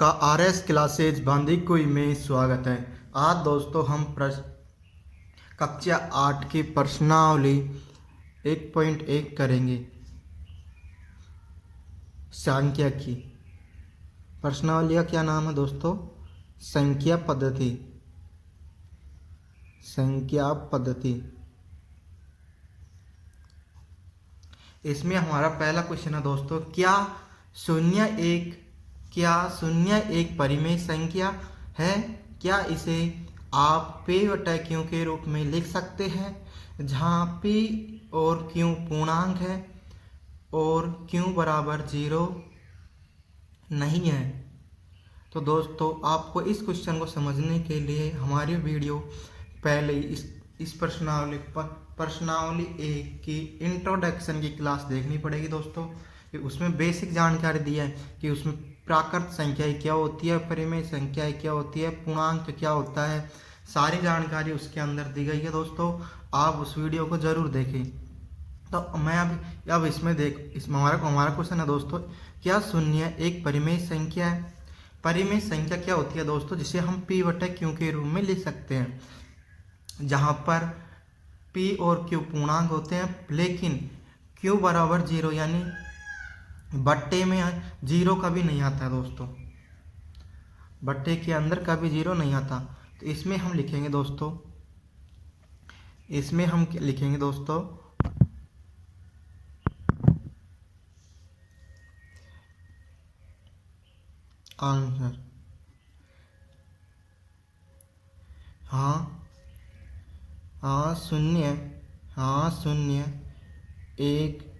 आपका RS classes Bandikui में स्वागत है। आज दोस्तों हम कक्षा 8 की प्रश्नावली 1.1 करेंगे। संख्या की प्रश्नावली का क्या नाम है दोस्तों? संख्या पद्धति। संख्या पद्धति। इसमें हमारा पहला क्वेश्चन है दोस्तों, क्या शून्य एक परिमेय संख्या है? क्या इसे आप p बटा q के रूप में लिख सकते हैं, जहाँ p और q पूर्णांक है और q बराबर 0 नहीं है। तो दोस्तों आपको इस क्वेश्चन को समझने के लिए हमारी वीडियो पहले इस प्रश्नावली 1 की इंट्रोडक्शन की क्लास देखनी पड़ेगी दोस्तों। कि उसमें बेसिक जानकारी दी है कि उसमें प्राकृत संख्याएं क्या होती है, परिमेय संख्याएं क्या होती है, पूर्णांक क्या होता है, सारी जानकारी उसके अंदर दी गई है दोस्तों। आप उस वीडियो को जरूर देखें। तो मैं अब इसमें हमारा क्वेश्चन है दोस्तों, क्या शून्य एक परिमेय संख्या है? परिमेय संख्या क्या होती है दोस्तों, जिसे हम p बटा q के रूप में लिख सकते हैं, जहाँ पर p और q पूर्णांक होते हैं, लेकिन q बराबर 0 यानी बट्टे में 0 कभी नहीं आता है दोस्तों। बट्टे के अंदर कभी 0 नहीं आता। तो इसमें हम लिखेंगे दोस्तों, आंसर। शून्य एक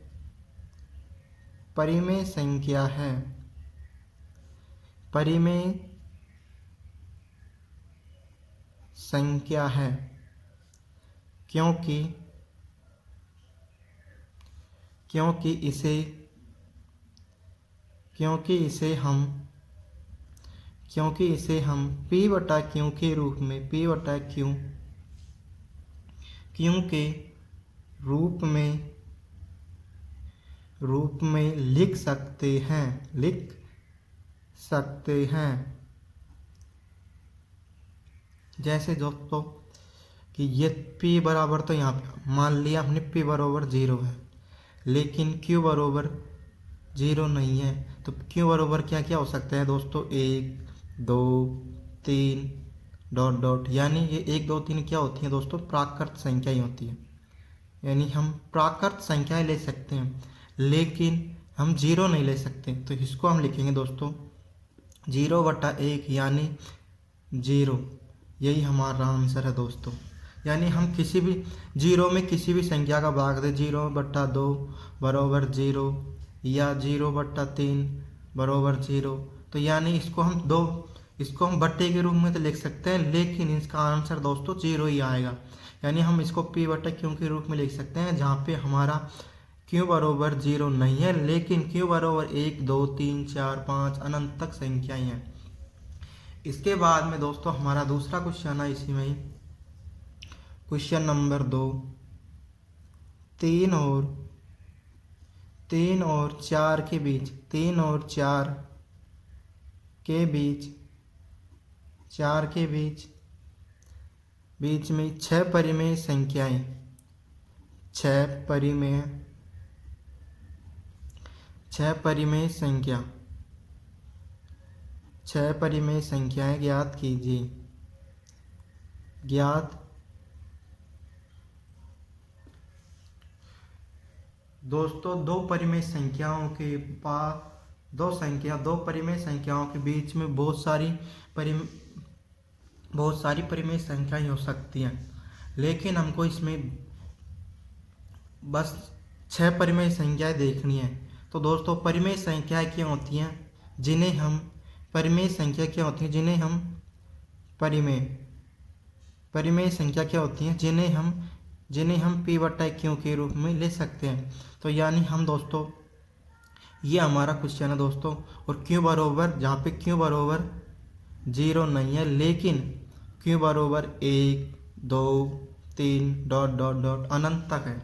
परिमेय संख्या है। परिमेय संख्या है क्योंकि इसे हम p बटा q के रूप में p बटा q के रूप में लिख सकते हैं। जैसे दोस्तों कि ये p बराबर, तो यहाँ पे मान लिया हमने p बराबर 0 है, लेकिन q बराबर 0 नहीं है। तो q बराबर क्या क्या हो सकता है दोस्तों? 1 2 3 डॉट डॉट, यानी ये 1 2 3 क्या होती हैं दोस्तों? प्राकृत संख्या ही होती है। यानी हम प्राकृत संख्याएं ले सकते हैं, लेकिन हम 0 नहीं ले सकते। तो इसको हम लिखेंगे दोस्तों 0 बटा 1 यानी 0। यही हमारा आंसर है दोस्तों। यानी हम किसी भी 0 में किसी भी संख्या का भाग दें, 0 बटा 2 बराबर 0 या 0 बटा 3 बराबर 0, तो यानी इसको हम बट्टे के रूप में तो लिख सकते हैं, लेकिन इसका आंसर दोस्तों 0 ही आएगा। यानी हम इसको p बटा q के रूप में लिख सकते हैं, जहाँ पे हमारा q बराबर 0 नहीं है, लेकिन q बराबर 1 2 3 4 5 अनंत तक संख्याएं हैं। इसके बाद में दोस्तों हमारा दूसरा क्वेश्चन है, इसी में ही क्वेश्चन नंबर 2, 3 और 4 के बीच 4 के बीच में 6 परिमेय संख्याएं 6 परिमेय संख्याएं ज्ञात कीजिए। दोस्तों दो परिमेय संख्याओं के बीच में बहुत सारी परिमेय संख्याएं हो सकती हैं, लेकिन हमको इसमें बस 6 परिमेय संख्याएं देखनी है। तो दोस्तों परिमेय संख्याएं क्या होती हैं, जिन्हें हम परिमेय संख्या क्या होती हैं, जिन्हें हम p बटा q के रूप में ले सकते हैं। तो यानी हम दोस्तों, ये हमारा क्वेश्चन है दोस्तों, और q बराबर, जहाँ पे q बराबर 0 नहीं है, लेकिन q बराबर 1 2 3 डॉट डॉट डॉट अनंत तक है,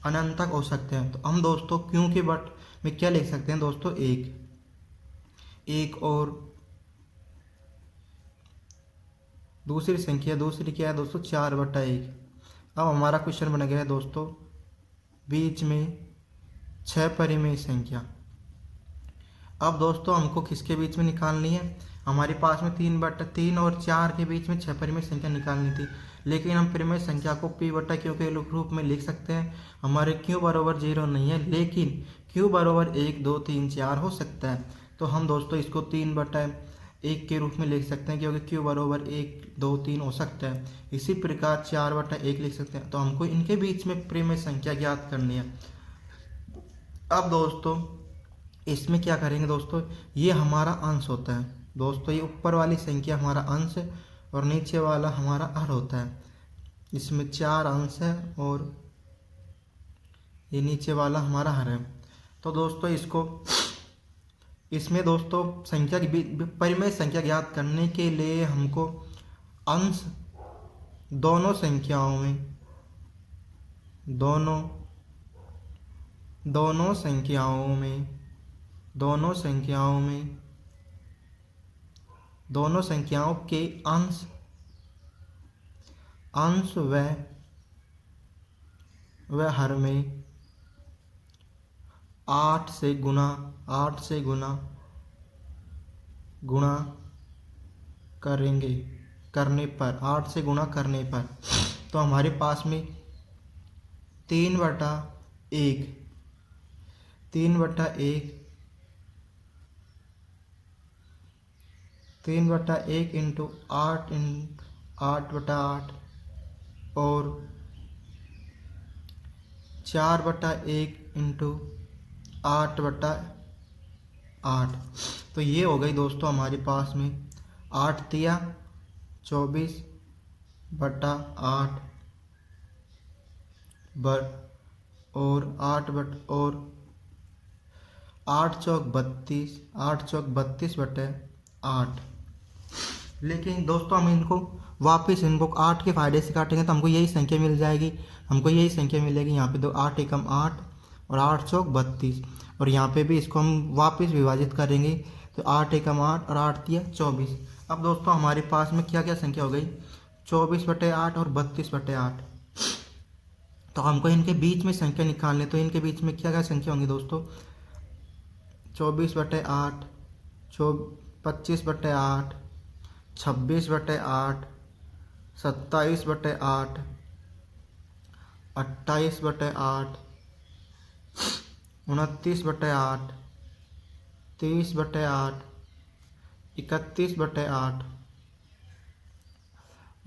अनंत तक हो सकते हैं। तो हम दोस्तों q के बट में क्या लिख सकते हैं दोस्तों? 1। एक और दूसरी संख्या, दूसरी क्या है दोस्तों 4/1। अब हमारा क्वेश्चन बन गया है दोस्तों बीच में 6 परिमेय संख्या। अब दोस्तों हमको किसके बीच में निकालनी है, हमारे पास में 3/3 और 4 के बीच में 6 परिमेय संख्या निकालनी थी, लेकिन हम परिमेय संख्या को p/q के रूप में लिख सकते हैं। हमारे q बराबर 0 नहीं है, लेकिन q बराबर 1 2 3 4 हो सकता है। तो हम दोस्तों इसको 3/1 के रूप में लिख सकते हैं, क्योंकि q बराबर 1 2 3 हो सकता है। इसी प्रकार 4/1 लिख सकते हैं। तो हमको इनके बीच में परिमेय संख्या ज्ञात करनी है। अब दोस्तों इसमें क्या करेंगे दोस्तों, ये हमारा अंश होता है दोस्तों, ये ऊपर वाली संख्या हमारा अंश है और नीचे वाला हमारा हर होता है। इसमें 4 अंश है और ये नीचे वाला हमारा हर है। तो दोस्तों इसमें दोस्तों संख्या की परिमेय संख्या ज्ञात करने के लिए हमको अंश दोनों संख्याओं में दोनों संख्याओं के अंश व हर में 8 से गुणा करने पर 8 से गुणा करने पर तो हमारे पास में 3/1 इंटू 8/8 और 4/1 इंटू 8/8। तो ये हो गई दोस्तों हमारे पास में 8 तिया 24/8 और 8 चौक 32/8। लेकिन दोस्तों हम इनको 8 के फायदे से काटेंगे तो हमको यही संख्या मिल जाएगी, यहाँ पे 8 एकम 8 और 8 चौक 32, और यहाँ पे भी इसको हम वापस विभाजित करेंगे तो 8 एकम 8 और 8 तिया 24। अब दोस्तों हमारे पास में क्या क्या संख्या हो गई, 24/8 और 32/8। तो हमको इनके बीच में संख्या निकालने, तो इनके बीच में क्या क्या संख्या होंगी दोस्तों, 24/8 25/8 26/8 27/8 28/8 29/8 30/8 31/8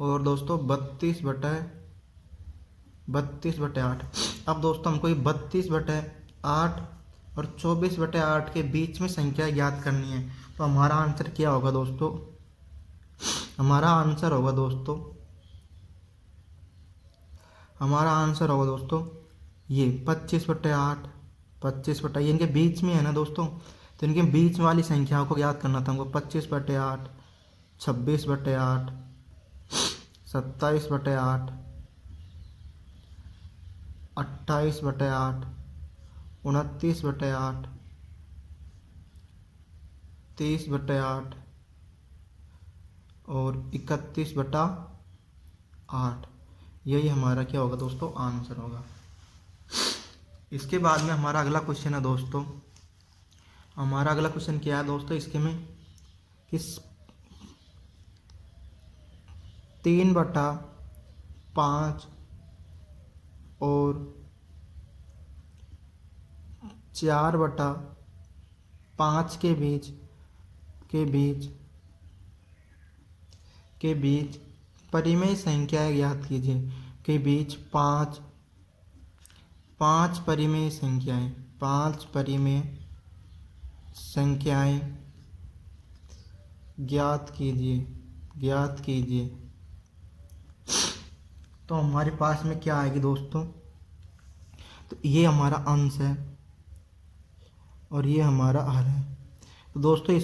और दोस्तों 32/8। अब दोस्तों हमको ये 32/8 और 24/8 के बीच में संख्या ज्ञात करनी है। तो हमारा आंसर क्या होगा दोस्तों, हमारा आंसर होगा दोस्तों ये 25/8 ये इनके बीच में है ना दोस्तों, तो इनके बीच वाली संख्याओं को ज्ञात करना था हमको। 25/8 26/8 27/8 28/8 29/8 30/8 और 31/8। यही हमारा क्या होगा दोस्तों, आंसर होगा। इसके बाद में हमारा अगला क्वेश्चन है दोस्तों, हमारा अगला क्वेश्चन क्या है दोस्तों, इसके में किस 3/5 और 4/5 के बीच परिमेय संख्याएं ज्ञात कीजिए। के बीच 5 परिमेय संख्याएं ज्ञात कीजिए। तो हमारे पास में क्या आएगी दोस्तों, तो ये हमारा अंश है और ये हमारा हर है। तो दोस्तों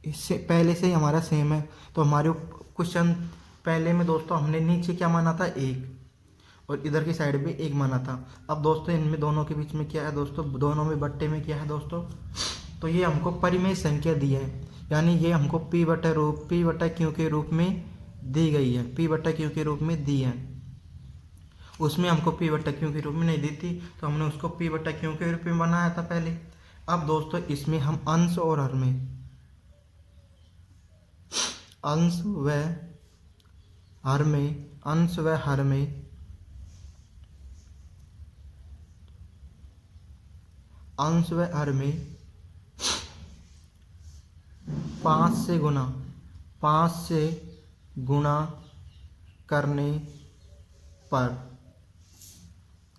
इससे पहले से ही हमारा सेम है। तो हमारे क्वेश्चन पहले में दोस्तों हमने नीचे क्या माना था 1 और इधर की साइड पे 1 माना था। अब दोस्तों इनमें दोनों के बीच में क्या है दोस्तों, दोनों में बट्टे में क्या है दोस्तों तो ये हमको परिमेय संख्या दी है, यानी ये हमको p बटा q के रूप में दी गई है, p बटा q के रूप में दी है। उसमें हमको p बटा q के रूप में नहीं दी थी, तो हमने उसको p बटा q के रूप में बनाया था पहले। अब दोस्तों इसमें हम अंश और हर में, अंश व हर में, अंश व हर में अंश व हर में 5 से गुणा करने पर,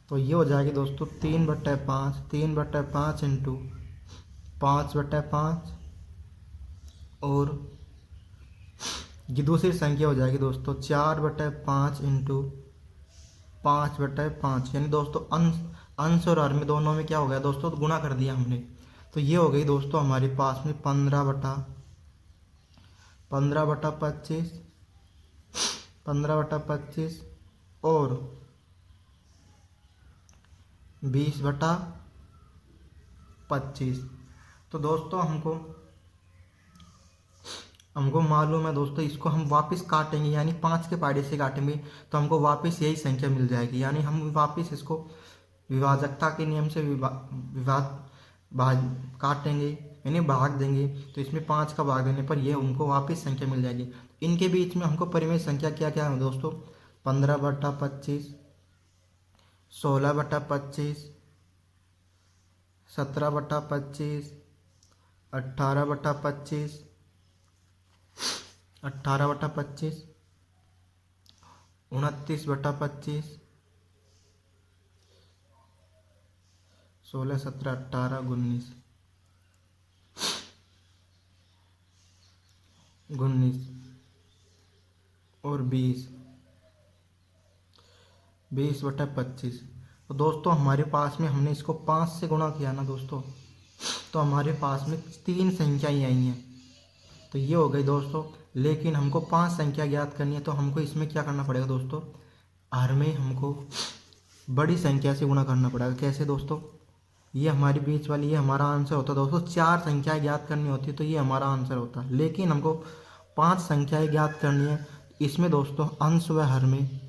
तो ये हो जाएगी दोस्तों 3/5 इंटू 5/5, और ये दूसरी संख्या हो जाएगी दोस्तों 4/5 इंटू 5/5, यानी दोस्तों अंश और हर में दोनों में क्या हो गया दोस्तों, तो गुणा कर दिया हमने। तो ये हो गई दोस्तों हमारे पास में 15/25 और 20/25। तो दोस्तों हमको मालूम है दोस्तों, इसको हम वापस काटेंगे, यानी 5 के पहाड़े से काटेंगे तो हमको वापस यही संख्या मिल जाएगी, यानी हम वापस इसको विभाजकता के नियम से काटेंगे, यानी भाग देंगे, तो इसमें 5 का भाग देने पर ये उनको वापस संख्या मिल जाएगी। इनके बीच में हमको परिमेय संख्या क्या क्या है दोस्तों, 15/25, 16/25, 17/25, 18/25, 29/25, 16, 17, 18, 19 और 20/25। तो दोस्तों हमारे पास में हमने इसको 5 से गुणा किया ना दोस्तों, तो हमारे पास में 3 संख्याएं आई हैं, तो ये हो गई दोस्तों। लेकिन हमको 5 संख्या ज्ञात करनी है, तो हमको इसमें क्या करना पड़ेगा दोस्तों, हर में हमको बड़ी संख्या से गुणा करना पड़ेगा। कैसे दोस्तों, ये हमारी बीच वाली, ये हमारा आंसर होता है दोस्तों। 4 संख्याएं ज्ञात करनी होती है तो ये हमारा आंसर होता है, लेकिन हमको 5 संख्याएं ज्ञात करनी है। इसमें दोस्तों अंश व हर में,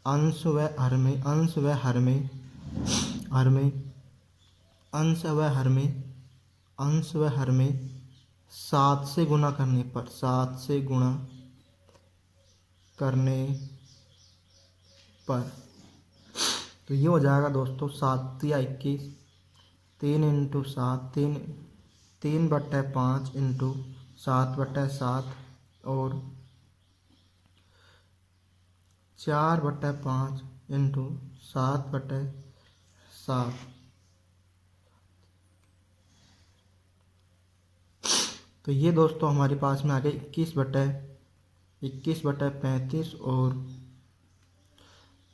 अंश व हर में, अंश व हर में, हर में, अंश व हर में, अंश व हर में 7 से गुणा करने पर, 7 से गुणा करने पर, तो ये हो जाएगा दोस्तों 7 या 21, 3 इंटू 7, 3/5 इंटू 7/7 और 4/5 इंटू 7/7। तो ये दोस्तों हमारे पास में आ गए 21/35 और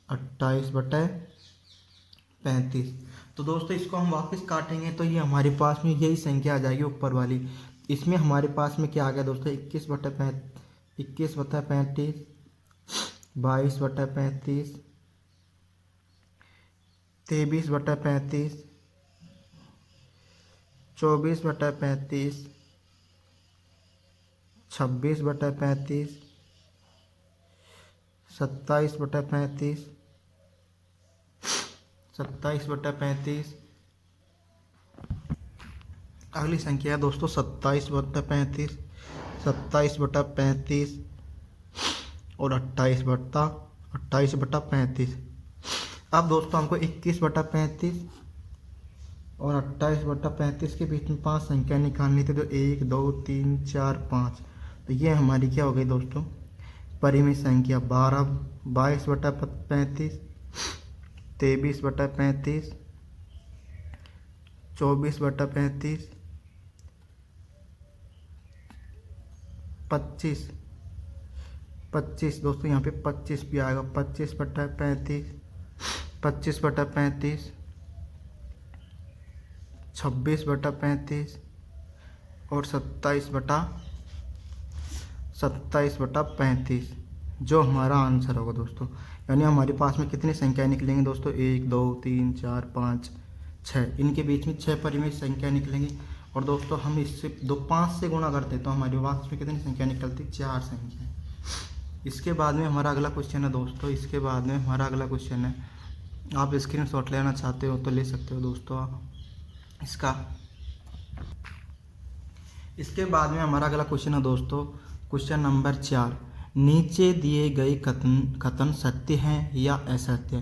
28/35। तो दोस्तों इसको हम वापस काटेंगे तो ये हमारे पास में यही संख्या आ जाएगी ऊपर वाली। इसमें हमारे पास में क्या आ गया दोस्तों, 21/35, 22/35, 23/35, 24/35, 26/35, 27/35, 27/35। अगली संख्या है दोस्तों 27/35, 27/35 और 28/35। अब दोस्तों हमको 21/35 और 28/35 के बीच में 5 संख्या निकालनी थी, तो 1, 2, 3, 4, 5। तो ये हमारी क्या हो गई दोस्तों, परिमेय संख्या 22/35, 23/35, 24/35, 25 दोस्तों, यहाँ पे 25 भी आएगा, 25/35, 25/35, 26/35 और 27/35, जो हमारा आंसर होगा दोस्तों। यानी हमारे पास में कितनी संख्याएं निकलेंगी दोस्तों, 1, 2, 3, 4, 5, 6। इनके बीच में 6 परिमेय संख्या निकलेंगी। और दोस्तों हम इससे 5 से गुणा करते तो हमारे पास में कितनी संख्या निकलती? 4 संख्या। इसके बाद में हमारा अगला क्वेश्चन है दोस्तों, इसके बाद में हमारा अगला क्वेश्चन है, आप स्क्रीनशॉट लेना चाहते हो तो ले सकते हो दोस्तों आप इसका। इसके बाद में हमारा अगला क्वेश्चन है दोस्तों, क्वेश्चन नंबर 4, नीचे दिए गए कथन सत्य हैं या असत्य?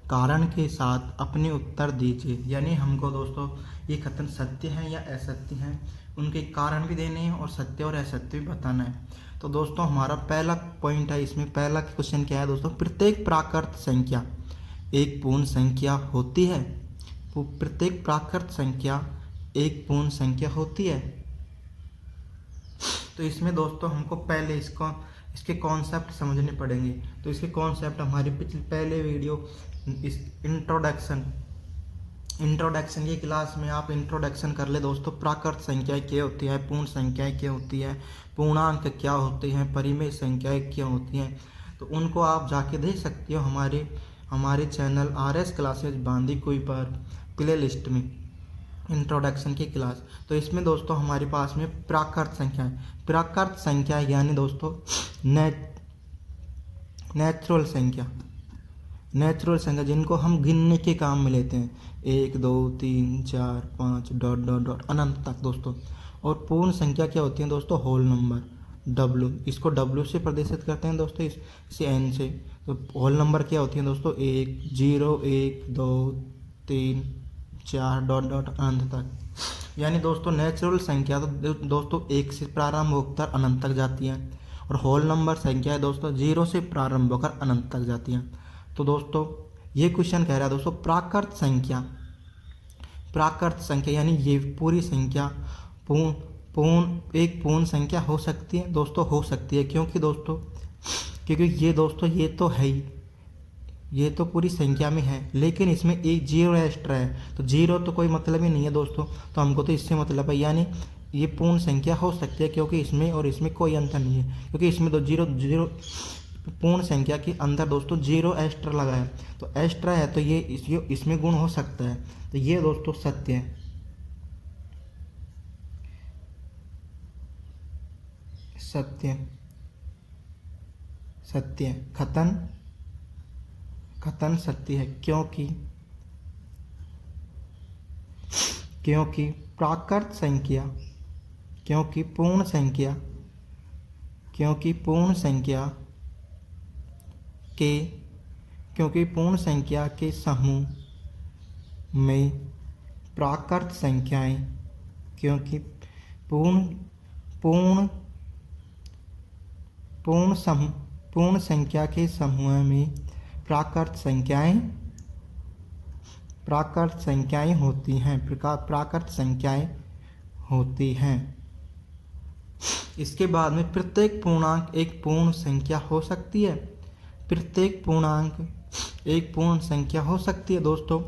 कारण के साथ अपने उत्तर दीजिए। यानी हमको दोस्तों ये कथन सत्य हैं या असत्य हैं, उनके कारण भी देने हैं और सत्य और असत्य भी बताना है। तो दोस्तों हमारा पहला पॉइंट है, इसमें पहला क्वेश्चन क्या है दोस्तों, प्रत्येक प्राकृत संख्या एक पूर्ण संख्या होती है? प्रत्येक प्राकृत संख्या एक पूर्ण संख्या होती है। तो इसमें दोस्तों हमको पहले इसके कॉन्सेप्ट समझने पड़ेंगे। तो इसके कॉन्सेप्ट हमारे पहले वीडियो इस इंट्रोडक्शन की क्लास में आप इंट्रोडक्शन कर ले दोस्तों। प्राकृत संख्याएं क्या होती है, पूर्ण संख्याएं क्या होती है, पूर्णांक क्या होते हैं, परिमेय संख्याएं क्या होती हैं, तो उनको आप जाके देख सकते हो हमारे चैनल RS क्लासेज बांदीकुई पर प्ले लिस्ट में इंट्रोडक्शन की क्लास। तो इसमें दोस्तों हमारे पास में प्राकृत संख्या यानी दोस्तों नेचुरल संख्या जिनको हम गिनने के काम में लेते हैं, 1 2 3 4 5 डॉट डॉट डॉट अनंत तक दोस्तों। और पूर्ण संख्या क्या होती है दोस्तों, होल नंबर, W, इसको W से प्रदर्शित करते हैं दोस्तों, इसे N से। तो होल नंबर क्या होती है दोस्तों, 1 0 1 2 3 4 डॉट डॉट अनंत तक। यानी दोस्तों नेचुरल संख्या तो दोस्तों 1 से प्रारंभ होकर अनंत तक जाती है, और होल नंबर संख्या है दोस्तों 0 से प्रारंभ होकर अनंत तक जाती है। तो दोस्तों ये क्वेश्चन कह रहा है दोस्तों, प्राकृत संख्या यानी ये पूरी संख्या एक पूर्ण संख्या हो सकती है दोस्तों, हो सकती है। क्योंकि ये तो है ही, ये तो पूरी संख्या में है, लेकिन इसमें एक 0 एक्स्ट्रा है। तो 0 तो कोई मतलब ही नहीं है दोस्तों, तो हमको तो इससे मतलब है, यानी ये पूर्ण संख्या हो सकती है, क्योंकि इसमें और इसमें कोई अंतर नहीं है। क्योंकि इसमें तो 0 पूर्ण संख्या के अंदर दोस्तों 0 एक्स्ट्रा लगा है, तो एक्स्ट्रा है तो ये इसमें गुण हो सकता है। तो ये दोस्तों सत्य है, सत्य कथन सत्य है। क्योंकि प्राकृत संख्या पूर्ण संख्या के समूह में प्राकृत संख्याएं क्योंकि पूर्ण संख्या के समूह में प्राकृत संख्याएं होती हैं, प्राकृत संख्याएं होती हैं। इसके बाद में प्रत्येक पूर्णांक एक पूर्ण संख्या हो सकती है। प्रत्येक पूर्णांक एक पूर्ण संख्या हो सकती है दोस्तों।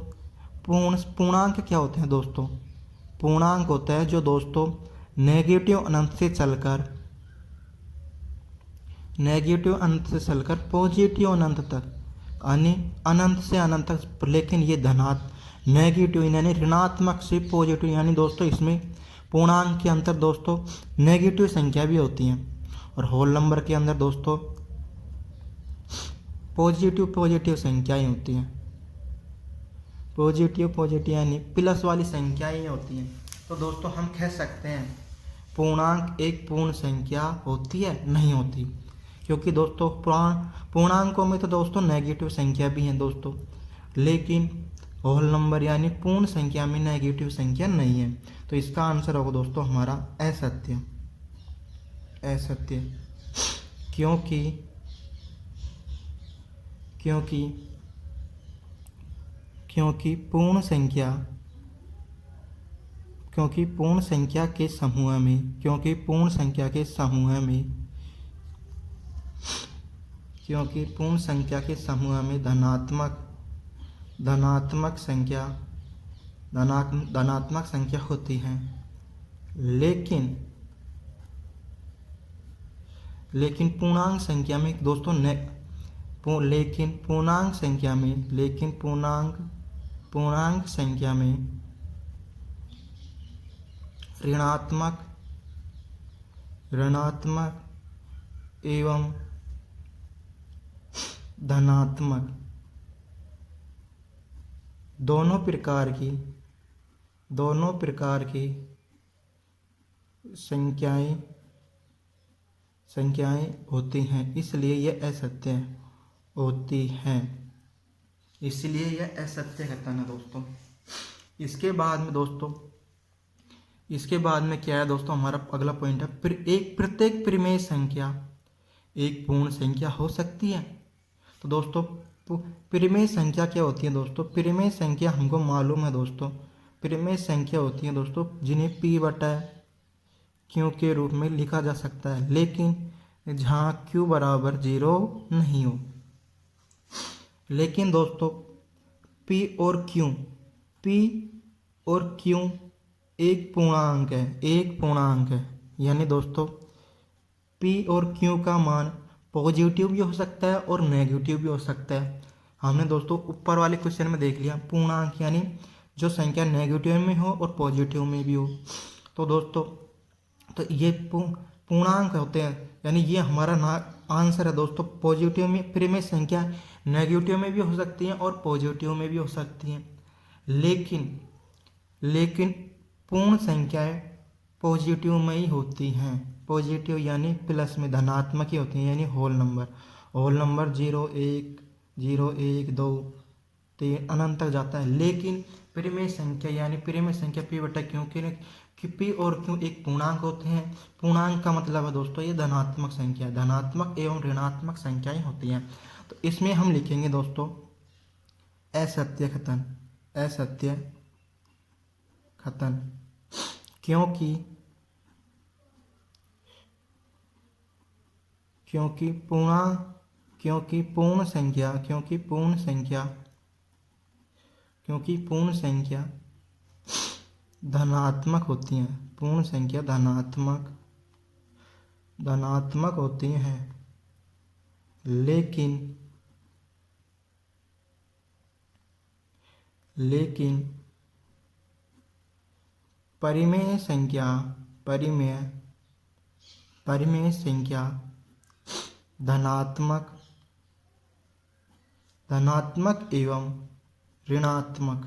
पूर्णांक क्या होते हैं दोस्तों? पूर्णांक होता है जो दोस्तों नेगेटिव अनंत से चलकर पॉजिटिव अनंत तक, यानी अनंत से अनंत तक, लेकिन ये नेगेटिव यानी ऋणात्मक से पॉजिटिव, यानी दोस्तों इसमें पूर्णांक के अंदर दोस्तों नेगेटिव संख्या भी होती हैं, और होल नंबर के अंदर दोस्तों पॉजिटिव संख्याएं होती हैं। पॉजिटिव यानी प्लस वाली संख्याएं होती हैं। तो दोस्तों हम कह सकते हैं पूर्णांक एक पूर्ण संख्या होती है? नहीं होती, क्योंकि दोस्तों पूर्णांकों में तो दोस्तों नेगेटिव संख्या भी है दोस्तों, लेकिन होल नंबर यानी पूर्ण संख्या में नेगेटिव संख्या नहीं है। तो इसका आंसर होगा दोस्तों हमारा असत्य। क्योंकि पूर्ण संख्या के समूह में धनात्मक संख्या होती है, लेकिन पूर्णांक संख्या में दोस्तों ऋणात्मक ऋणात्मक एवं धनात्मक दोनों प्रकार की संख्याएं होती हैं, इसलिए यह असत्य होती हैं। इसलिए यह असत्य कथन है दोस्तों। इसके बाद में क्या है दोस्तों, हमारा अगला पॉइंट है प्रत्येक परिमेय संख्या एक पूर्ण संख्या हो सकती है। तो दोस्तों परिमेय संख्या क्या होती है दोस्तों? परिमेय संख्या हमको मालूम है दोस्तों, परिमेय संख्या होती है दोस्तों जिन्हें p बटा q के रूप में लिखा जा सकता है, लेकिन जहाँ q बराबर 0 नहीं हो। लेकिन दोस्तों p और q एक पूर्णांक है, यानी दोस्तों p और q का मान पॉजिटिव भी हो सकता है और नेगेटिव भी हो सकता है। हमने दोस्तों ऊपर वाले क्वेश्चन में देख लिया, पूर्णांक यानी जो संख्या नेगेटिव में हो और पॉजिटिव में भी हो। तो दोस्तों तो ये पूर्णांक होते हैं, यानी ये हमारा आंसर है दोस्तों। पॉजिटिव में परिमेय संख्या नेगेटिव में भी हो सकती हैं और पॉजिटिव में भी हो सकती हैं, लेकिन पूर्ण संख्याएं पॉजिटिव में ही होती हैं। पॉजिटिव यानी प्लस में धनात्मक ही होती हैं, यानी होल नंबर 0 1 0 1 2 3 अनंत तक जाता है। लेकिन परिमेय संख्या p बटा q कि p और q एक पूर्णांक होते हैं। पूर्णांक का मतलब है दोस्तों ये धनात्मक संख्या, धनात्मक एवं ऋणात्मक संख्याएं होती हैं। तो इसमें हम लिखेंगे दोस्तों असत्य कथन, क्योंकि पूर्ण संख्या धनात्मक होती हैं। पूर्ण संख्या धनात्मक होती हैं, लेकिन परिमेय संख्या धनात्मक एवं ऋणात्मक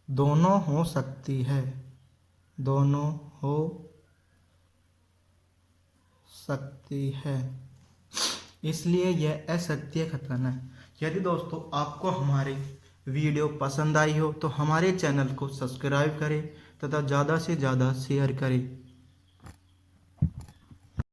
दोनों हो सकती है, इसलिए यह असत्य कथन है। यदि दोस्तों आपको हमारी वीडियो पसंद आई हो तो हमारे चैनल को सब्सक्राइब करें तथा ज़्यादा से ज़्यादा शेयर करें।